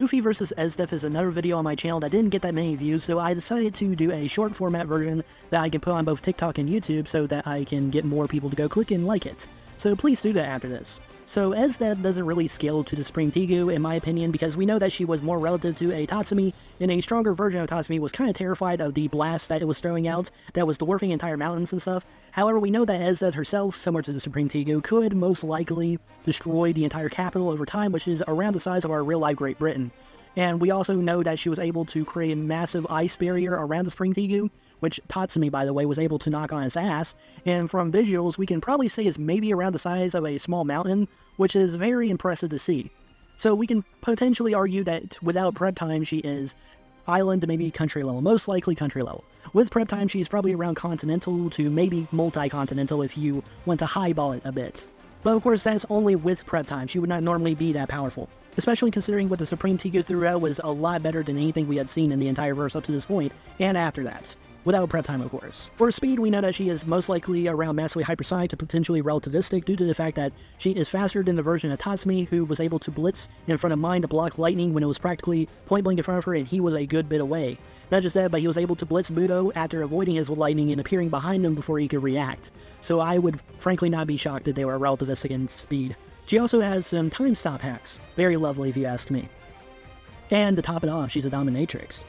Luffy vs. Esdeath is another video on my channel that didn't get that many views, so I decided to do a short format version that I can put on both TikTok and YouTube so that I can get more people to go click and like it. So please do that after this. So Esdeath doesn't really scale to the Supreme Tegu in my opinion because we know that she was more relative to a Tatsumi, and a stronger version of Tatsumi was kind of terrified of the blast that it was throwing out that was dwarfing entire mountains and stuff. However, we know that Esdeath herself, similar to the Supreme Tegu, could most likely destroy the entire capital over time, which is around the size of our real-life Great Britain. And we also know that she was able to create a massive ice barrier around the Supreme Tegu, which Tatsumi, by the way, was able to knock on its ass, and from visuals we can probably say is maybe around the size of a small mountain, which is very impressive to see. So we can potentially argue that without prep time she is island to maybe country level, most likely country level. With prep time she's probably around continental to maybe multi-continental if you want to highball it a bit. But of course that's only with prep time, she would not normally be that powerful. Especially considering what the Supreme Tegu threw out was a lot better than anything we had seen in the entire verse up to this point, and after that. Without prep time, of course. For speed, we know that she is most likely around massively hypersonic to potentially relativistic due to the fact that she is faster than the version of Tatsumi who was able to blitz in front of mine to block lightning when it was practically point blank in front of her and he was a good bit away. Not just that, but he was able to blitz Budo after avoiding his lightning and appearing behind him before he could react. So I would frankly not be shocked if they were relativistic in speed. She also has some time stop hacks. Very lovely if you ask me. And to top it off, she's a dominatrix.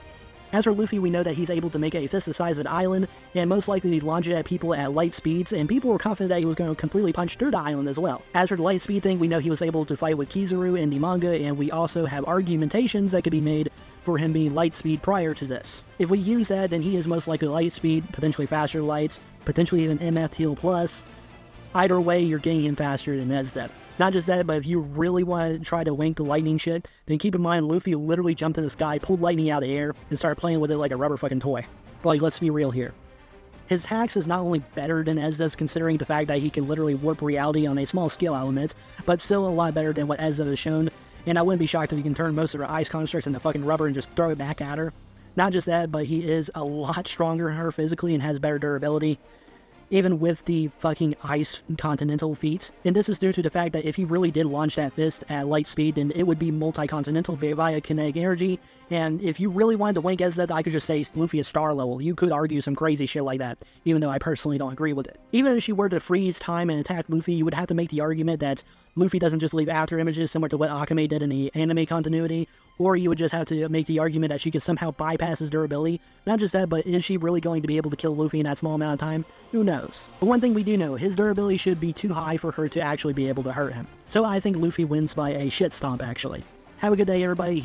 As for Luffy, we know that he's able to make a fist the size of an island, and most likely launch it at people at light speeds, and people were confident that he was going to completely punch through the island as well. As for the light speed thing, we know he was able to fight with Kizaru in the manga, and we also have argumentations that could be made for him being light speed prior to this. If we use that, then he is most likely light speed, potentially faster lights, potentially even MF Teal Plus. Either way, you're getting him faster than Esdeath. Not just that, but if you really want to try to wank the lightning shit, then keep in mind Luffy literally jumped in the sky, pulled lightning out of the air, and started playing with it like a rubber fucking toy. Like, let's be real here. His hacks is not only better than Esdeath's considering the fact that he can literally warp reality on a small scale element, but still a lot better than what Esdeath has shown, and I wouldn't be shocked if he can turn most of her ice constructs into fucking rubber and just throw it back at her. Not just that, but he is a lot stronger than her physically and has better durability, even with the fucking ice continental feat. And this is due to the fact that if he really did launch that fist at light speed, then it would be multi-continental via kinetic energy, and if you really wanted to wank Esdeath, I could just say Luffy is star level. You could argue some crazy shit like that, even though I personally don't agree with it. Even if she were to freeze time and attack Luffy, you would have to make the argument that Luffy doesn't just leave after images similar to what Akame did in the anime continuity, or you would just have to make the argument that she could somehow bypass his durability. Not just that, but is she really going to be able to kill Luffy in that small amount of time? Who knows? But one thing we do know, his durability should be too high for her to actually be able to hurt him. So I think Luffy wins by a shit stomp actually. Have a good day everybody.